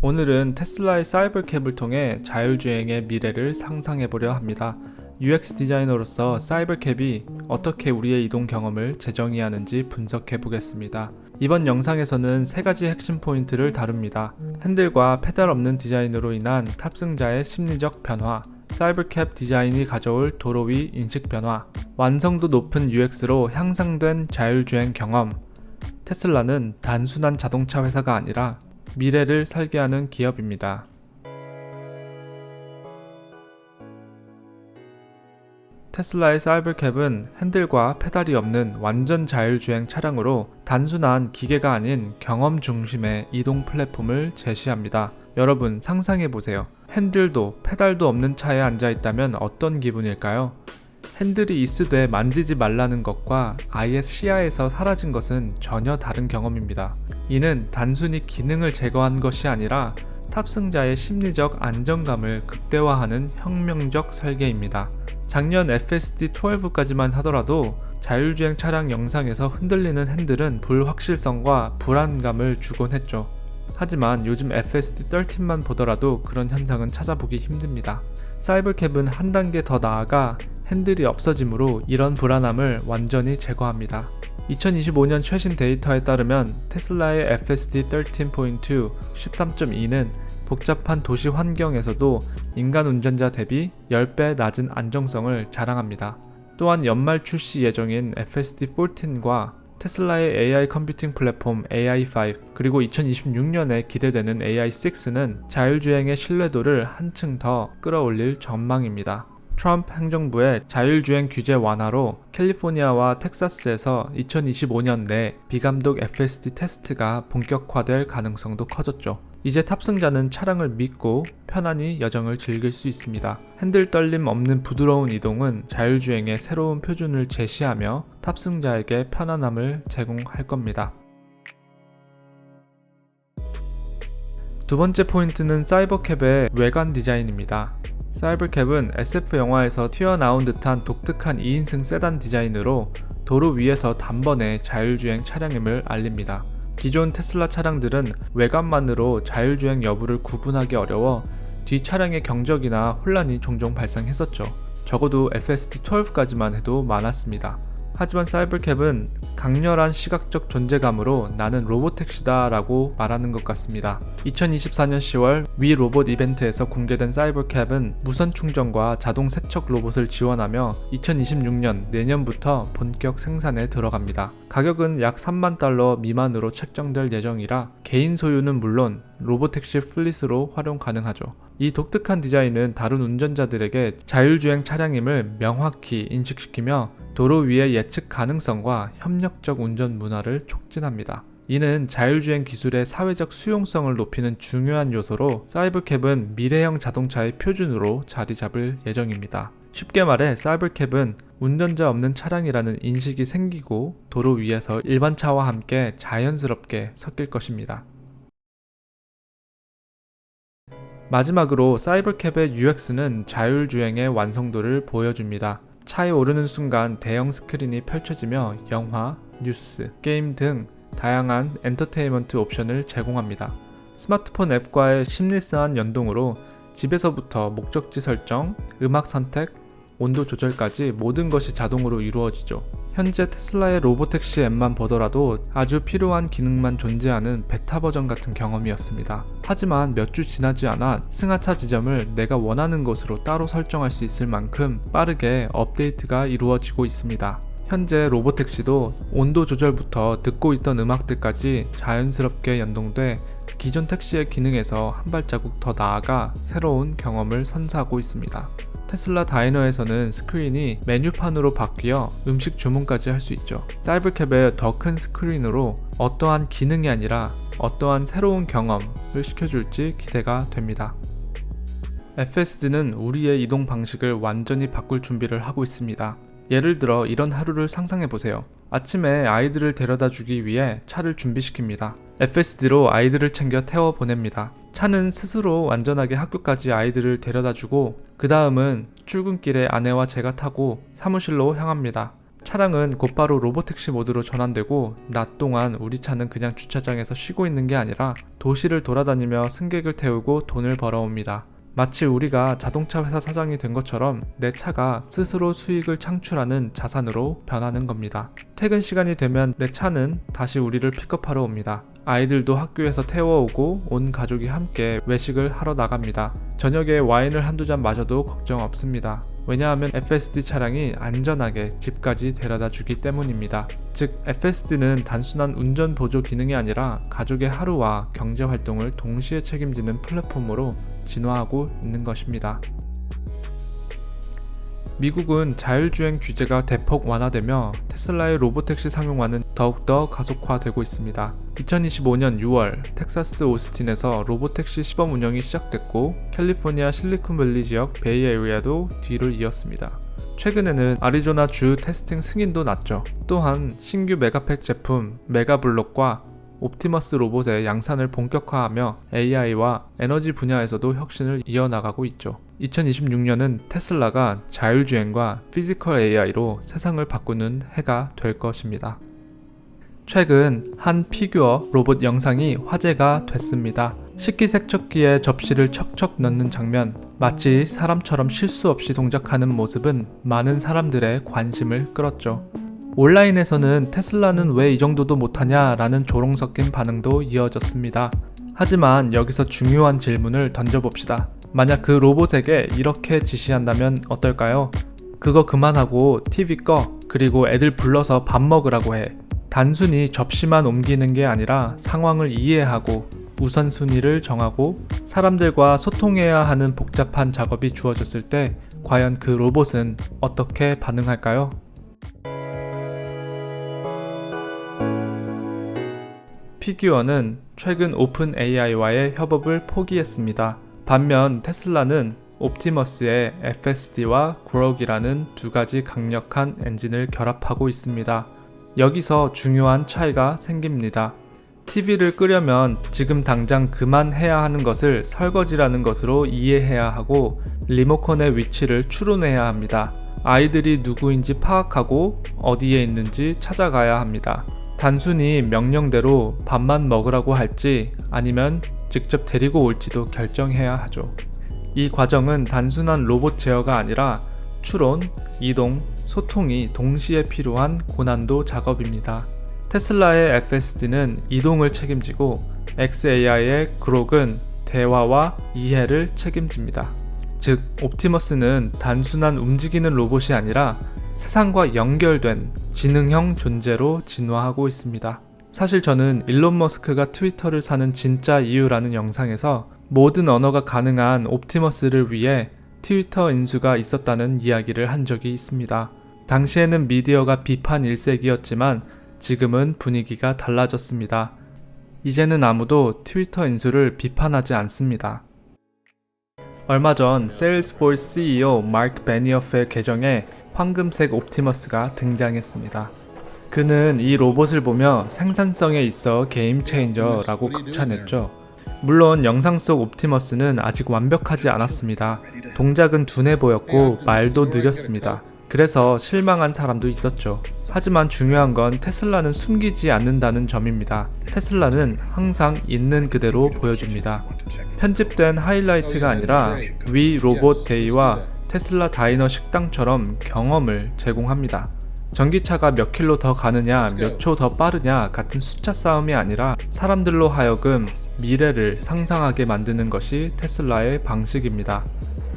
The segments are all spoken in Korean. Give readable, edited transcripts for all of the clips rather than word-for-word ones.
오늘은 테슬라의 사이버캡을 통해 자율주행의 미래를 상상해보려 합니다. UX 디자이너로서 사이버캡이 어떻게 우리의 이동 경험을 재정의하는지 분석해보겠습니다. 이번 영상에서는 세 가지 핵심 포인트를 다룹니다. 핸들과 페달 없는 디자인으로 인한 탑승자의 심리적 변화, 사이버캡 디자인이 가져올 도로 위 인식 변화, 완성도 높은 UX로 향상된 자율주행 경험. 테슬라는 단순한 자동차 회사가 아니라 미래를 설계하는 기업입니다. 테슬라의 사이버캡은 핸들과 페달이 없는 완전 자율주행 차량으로 단순한 기계가 아닌 경험 중심의 이동 플랫폼을 제시합니다. 여러분 상상해보세요. 핸들도 페달도 없는 차에 앉아있다면 어떤 기분일까요? 핸들이 있으되 만지지 말라는 것과 아예 시야에서 사라진 것은 전혀 다른 경험입니다. 이는 단순히 기능을 제거한 것이 아니라 탑승자의 심리적 안정감을 극대화하는 혁명적 설계입니다. 작년 FSD12까지만 하더라도 자율주행 차량 영상에서 흔들리는 핸들은 불확실성과 불안감을 주곤 했죠. 하지만 요즘 FSD13만 보더라도 그런 현상은 찾아보기 힘듭니다. 사이버캡은 한 단계 더 나아가 핸들이 없어지므로 이런 불안함을 완전히 제거합니다. 2025년 최신 데이터에 따르면 테슬라의 FSD13.2 13.2는 복잡한 도시 환경에서도 인간 운전자 대비 10배 낮은 안정성을 자랑합니다. 또한 연말 출시 예정인 FSD14과 테슬라의 AI 컴퓨팅 플랫폼 AI5 그리고 2026년에 기대되는 AI6는 자율주행의 신뢰도를 한층 더 끌어올릴 전망입니다. 트럼프 행정부의 자율주행 규제 완화로 캘리포니아와 텍사스에서 2025년 내 비감독 FSD 테스트가 본격화될 가능성도 커졌죠. 이제 탑승자는 차량을 믿고 편안히 여정을 즐길 수 있습니다. 핸들 떨림 없는 부드러운 이동은 자율주행의 새로운 표준을 제시하며 탑승자에게 편안함을 제공할 겁니다. 두 번째 포인트는 사이버캡의 외관 디자인입니다. 사이버캡은 SF 영화에서 튀어나온 듯한 독특한 2인승 세단 디자인으로 도로 위에서 단번에 자율주행 차량임을 알립니다. 기존 테슬라 차량들은 외관만으로 자율주행 여부를 구분하기 어려워 뒤 차량의 경적이나 혼란이 종종 발생했었죠. 적어도 FSD12까지만 해도 많았습니다. 하지만 사이버캡은 강렬한 시각적 존재감으로 나는 로보택시다 라고 말하는 것 같습니다. 2024년 10월 위 로봇 이벤트에서 공개된 사이버캡은 무선 충전과 자동 세척 로봇을 지원하며 2026년 내년부터 본격 생산에 들어갑니다. 가격은 약 3만 달러 미만으로 책정될 예정이라 개인 소유는 물론 로보택시 플릿으로 활용 가능하죠. 이 독특한 디자인은 다른 운전자들에게 자율주행 차량임을 명확히 인식시키며 도로 위의 예측 가능성과 협력적 운전 문화를 촉진합니다. 이는 자율주행 기술의 사회적 수용성을 높이는 중요한 요소로 사이버캡은 미래형 자동차의 표준으로 자리 잡을 예정입니다. 쉽게 말해 사이버캡은 운전자 없는 차량이라는 인식이 생기고 도로 위에서 일반 차와 함께 자연스럽게 섞일 것입니다. 마지막으로 사이버캡의 UX는 자율주행의 완성도를 보여줍니다. 차에 오르는 순간 대형 스크린이 펼쳐지며 영화, 뉴스, 게임 등 다양한 엔터테인먼트 옵션을 제공합니다. 스마트폰 앱과의 심리스한 연동으로 집에서부터 목적지 설정, 음악 선택, 온도 조절까지 모든 것이 자동으로 이루어지죠. 현재 테슬라의 로보택시 앱만 보더라도 아주 필요한 기능만 존재하는 베타 버전 같은 경험이었습니다. 하지만 몇 주 지나지 않아 승하차 지점을 내가 원하는 곳으로 따로 설정할 수 있을 만큼 빠르게 업데이트가 이루어지고 있습니다. 현재 로보택시도 온도 조절부터 듣고 있던 음악들까지 자연스럽게 연동돼 기존 택시의 기능에서 한 발자국 더 나아가 새로운 경험을 선사하고 있습니다. 테슬라 다이너에서는 스크린이 메뉴판으로 바뀌어 음식 주문까지 할 수 있죠. 사이버캡의 더 큰 스크린으로 어떠한 기능이 아니라 어떠한 새로운 경험을 시켜줄지 기대가 됩니다. FSD는 우리의 이동 방식을 완전히 바꿀 준비를 하고 있습니다. 예를 들어 이런 하루를 상상해보세요. 아침에 아이들을 데려다 주기 위해 차를 준비시킵니다. FSD로 아이들을 챙겨 태워 보냅니다. 차는 스스로 안전하게 학교까지 아이들을 데려다 주고 그 다음은 출근길에 아내와 제가 타고 사무실로 향합니다. 차량은 곧바로 로보택시 모드로 전환되고 낮 동안 우리 차는 그냥 주차장에서 쉬고 있는 게 아니라 도시를 돌아다니며 승객을 태우고 돈을 벌어옵니다. 마치 우리가 자동차 회사 사장이 된 것처럼 내 차가 스스로 수익을 창출하는 자산으로 변하는 겁니다. 퇴근 시간이 되면 내 차는 다시 우리를 픽업하러 옵니다. 아이들도 학교에서 태워오고 온 가족이 함께 외식을 하러 나갑니다. 저녁에 와인을 한두 잔 마셔도 걱정 없습니다. 왜냐하면 FSD 차량이 안전하게 집까지 데려다 주기 때문입니다. 즉 FSD는 단순한 운전 보조 기능이 아니라 가족의 하루와 경제 활동을 동시에 책임지는 플랫폼으로 진화하고 있는 것입니다. 미국은 자율주행 규제가 대폭 완화되며 테슬라의 로보택시 상용화는 더욱더 가속화되고 있습니다. 2025년 6월 텍사스 오스틴에서 로보택시 시범 운영이 시작됐고 캘리포니아 실리콘밸리 지역 베이에리아도 뒤를 이었습니다. 최근에는 아리조나 주 테스팅 승인도 났죠. 또한 신규 메가팩 제품 메가블록과 옵티머스 로봇의 양산을 본격화하며 AI와 에너지 분야에서도 혁신을 이어나가고 있죠. 2026년은 테슬라가 자율주행과 피지컬 AI로 세상을 바꾸는 해가 될 것입니다. 최근 한 피규어 로봇 영상이 화제가 됐습니다. 식기세척기에 접시를 척척 넣는 장면, 마치 사람처럼 실수 없이 동작하는 모습은 많은 사람들의 관심을 끌었죠. 온라인에서는 테슬라는 왜 이 정도도 못하냐 라는 조롱 섞인 반응도 이어졌습니다. 하지만 여기서 중요한 질문을 던져봅시다. 만약 그 로봇에게 이렇게 지시한다면 어떨까요? 그거 그만하고 TV 꺼, 그리고 애들 불러서 밥 먹으라고 해. 단순히 접시만 옮기는 게 아니라 상황을 이해하고 우선순위를 정하고 사람들과 소통해야 하는 복잡한 작업이 주어졌을 때 과연 그 로봇은 어떻게 반응할까요? 피규어는 최근 오픈 AI와의 협업을 포기했습니다. 반면 테슬라는 옵티머스의 FSD와 그록이라는 두 가지 강력한 엔진을 결합하고 있습니다. 여기서 중요한 차이가 생깁니다. TV를 끄려면 지금 당장 그만해야 하는 것을 설거지라는 것으로 이해해야 하고 리모컨의 위치를 추론해야 합니다. 아이들이 누구인지 파악하고 어디에 있는지 찾아가야 합니다. 단순히 명령대로 밥만 먹으라고 할지 아니면 직접 데리고 올지도 결정해야 하죠. 이 과정은 단순한 로봇 제어가 아니라 추론, 이동, 소통이 동시에 필요한 고난도 작업입니다. 테슬라의 FSD는 이동을 책임지고 xAI의 그록은 대화와 이해를 책임집니다. 즉, 옵티머스는 단순한 움직이는 로봇이 아니라 세상과 연결된 지능형 존재로 진화하고 있습니다. 사실 저는 일론 머스크가 트위터를 사는 진짜 이유라는 영상에서 모든 언어가 가능한 옵티머스를 위해 트위터 인수가 있었다는 이야기를 한 적이 있습니다. 당시에는 미디어가 비판 일색이었지만 지금은 분위기가 달라졌습니다. 이제는 아무도 트위터 인수를 비판하지 않습니다. 얼마 전 세일스포스 CEO 마크 베니어프의 계정에 황금색 옵티머스가 등장했습니다. 그는 이 로봇을 보며 생산성에 있어 게임 체인저라고 극찬했죠. 물론 영상 속 옵티머스는 아직 완벽하지 않았습니다. 동작은 둔해 보였고 말도 느렸습니다. 그래서 실망한 사람도 있었죠. 하지만 중요한 건 테슬라는 숨기지 않는다는 점입니다. 테슬라는 항상 있는 그대로 보여줍니다. 편집된 하이라이트가 아니라 위 로봇 데이와 테슬라 다이너 식당처럼 경험을 제공합니다. 전기차가 몇 킬로 더 가느냐, 몇 초 더 빠르냐 같은 숫자 싸움이 아니라 사람들로 하여금 미래를 상상하게 만드는 것이 테슬라의 방식입니다.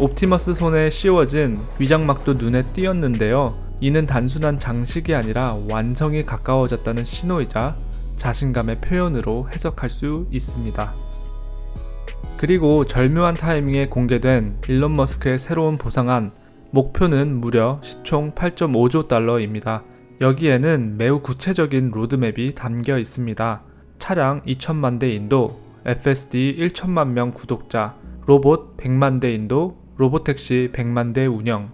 옵티머스 손에 씌워진 위장막도 눈에 띄었는데요. 이는 단순한 장식이 아니라 완성이 가까워졌다는 신호이자 자신감의 표현으로 해석할 수 있습니다. 그리고 절묘한 타이밍에 공개된 일론 머스크의 새로운 보상안, 목표는 무려 시총 8.5조 달러입니다. 여기에는 매우 구체적인 로드맵이 담겨 있습니다. 차량 2천만 대 인도, FSD 1천만 명 구독자, 로봇 100만 대 인도, 로보택시 100만 대 운영.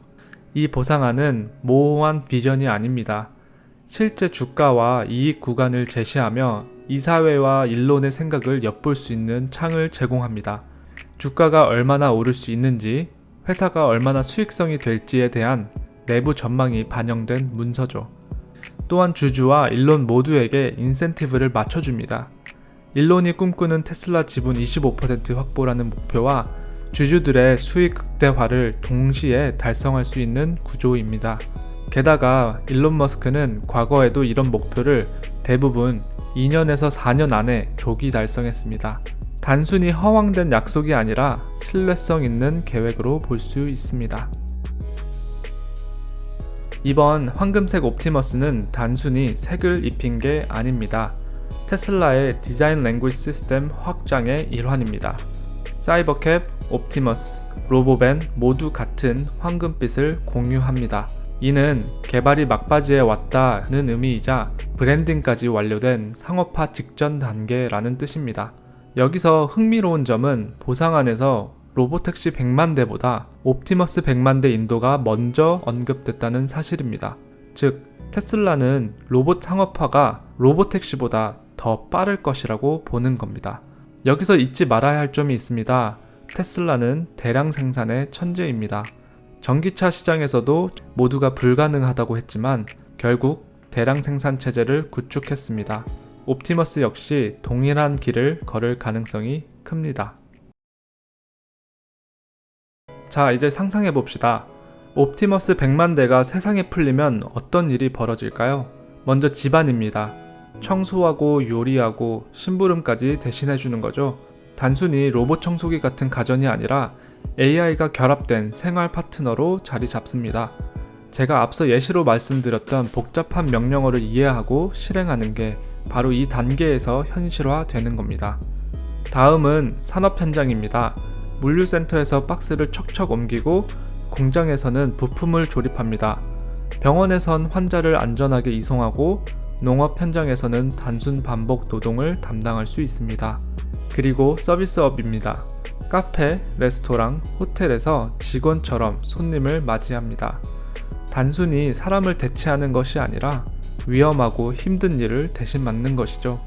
이 보상안은 모호한 비전이 아닙니다. 실제 주가와 이익 구간을 제시하며 이사회와 일론의 생각을 엿볼 수 있는 창을 제공합니다. 주가가 얼마나 오를 수 있는지, 회사가 얼마나 수익성이 될지에 대한 내부 전망이 반영된 문서죠. 또한 주주와 일론 모두에게 인센티브를 맞춰줍니다. 일론이 꿈꾸는 테슬라 지분 25% 확보라는 목표와 주주들의 수익 극대화를 동시에 달성할 수 있는 구조입니다. 게다가 일론 머스크는 과거에도 이런 목표를 대부분 2년에서 4년 안에 조기 달성했습니다. 단순히 허황된 약속이 아니라 신뢰성 있는 계획으로 볼 수 있습니다. 이번 황금색 옵티머스는 단순히 색을 입힌 게 아닙니다. 테슬라의 디자인 랭귀지 시스템 확장의 일환입니다. 사이버캡, 옵티머스, 로보밴 모두 같은 황금빛을 공유합니다. 이는 개발이 막바지에 왔다는 의미이자 브랜딩까지 완료된 상업화 직전 단계라는 뜻입니다. 여기서 흥미로운 점은 보상안에서 로보택시 100만 대보다 옵티머스 100만 대 인도가 먼저 언급됐다는 사실입니다. 즉, 테슬라는 로봇 상업화가 로보택시보다 더 빠를 것이라고 보는 겁니다. 여기서 잊지 말아야 할 점이 있습니다. 테슬라는 대량 생산의 천재입니다. 전기차 시장에서도 모두가 불가능하다고 했지만 결국 대량 생산 체제를 구축했습니다. 옵티머스 역시 동일한 길을 걸을 가능성이 큽니다. 자, 이제 상상해 봅시다. 옵티머스 100만 대가 세상에 풀리면 어떤 일이 벌어질까요? 먼저 집안입니다. 청소하고 요리하고 심부름까지 대신해 주는 거죠. 단순히 로봇 청소기 같은 가전이 아니라 AI가 결합된 생활 파트너로 자리 잡습니다. 제가 앞서 예시로 말씀드렸던 복잡한 명령어를 이해하고 실행하는 게 바로 이 단계에서 현실화되는 겁니다. 다음은 산업 현장입니다. 물류센터에서 박스를 척척 옮기고 공장에서는 부품을 조립합니다. 병원에선 환자를 안전하게 이송하고 농업 현장에서는 단순 반복 노동을 담당할 수 있습니다. 그리고 서비스업입니다. 카페, 레스토랑, 호텔에서 직원처럼 손님을 맞이합니다. 단순히 사람을 대체하는 것이 아니라 위험하고 힘든 일을 대신 맡는 것이죠.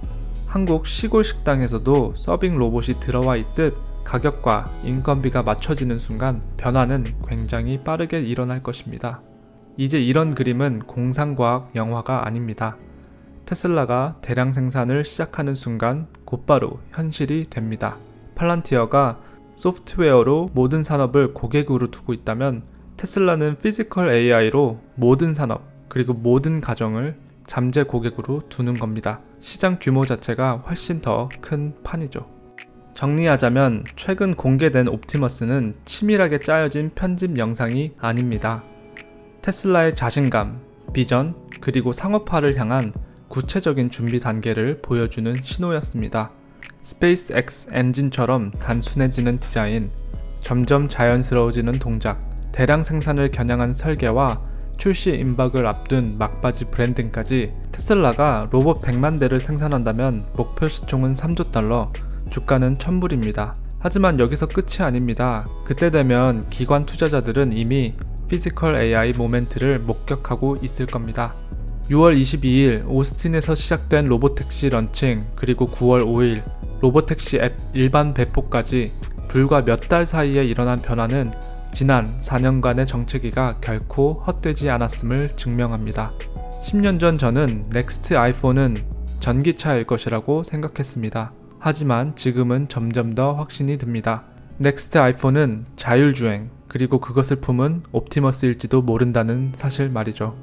한국 시골 식당에서도 서빙 로봇이 들어와 있듯 가격과 인건비가 맞춰지는 순간 변화는 굉장히 빠르게 일어날 것입니다. 이제 이런 그림은 공상과학 영화가 아닙니다. 테슬라가 대량 생산을 시작하는 순간 곧바로 현실이 됩니다. 팔란티어가 소프트웨어로 모든 산업을 고객으로 두고 있다면 테슬라는 피지컬 AI로 모든 산업 그리고 모든 가정을 잠재 고객으로 두는 겁니다. 시장 규모 자체가 훨씬 더 큰 판이죠. 정리하자면 최근 공개된 옵티머스는 치밀하게 짜여진 편집 영상이 아닙니다. 테슬라의 자신감, 비전, 그리고 상업화를 향한 구체적인 준비 단계를 보여주는 신호였습니다. 스페이스X 엔진처럼 단순해지는 디자인, 점점 자연스러워지는 동작, 대량 생산을 겨냥한 설계와 출시 임박을 앞둔 막바지 브랜딩까지 테슬라가 로봇 100만 대를 생산한다면 목표 시총은 3조 달러, 주가는 1000불입니다. 하지만 여기서 끝이 아닙니다. 그때 되면 기관 투자자들은 이미 피지컬 AI 모멘트를 목격하고 있을 겁니다. 6월 22일 오스틴에서 시작된 로보택시 런칭, 그리고 9월 5일 로보택시 앱 일반 배포까지 불과 몇 달 사이에 일어난 변화는 지난 4년간의 정체기가 결코 헛되지 않았음을 증명합니다. 10년 전 저는 넥스트 아이폰은 전기차일 것이라고 생각했습니다. 하지만 지금은 점점 더 확신이 듭니다. 넥스트 아이폰은 자율주행, 그리고 그것을 품은 옵티머스일지도 모른다는 사실 말이죠.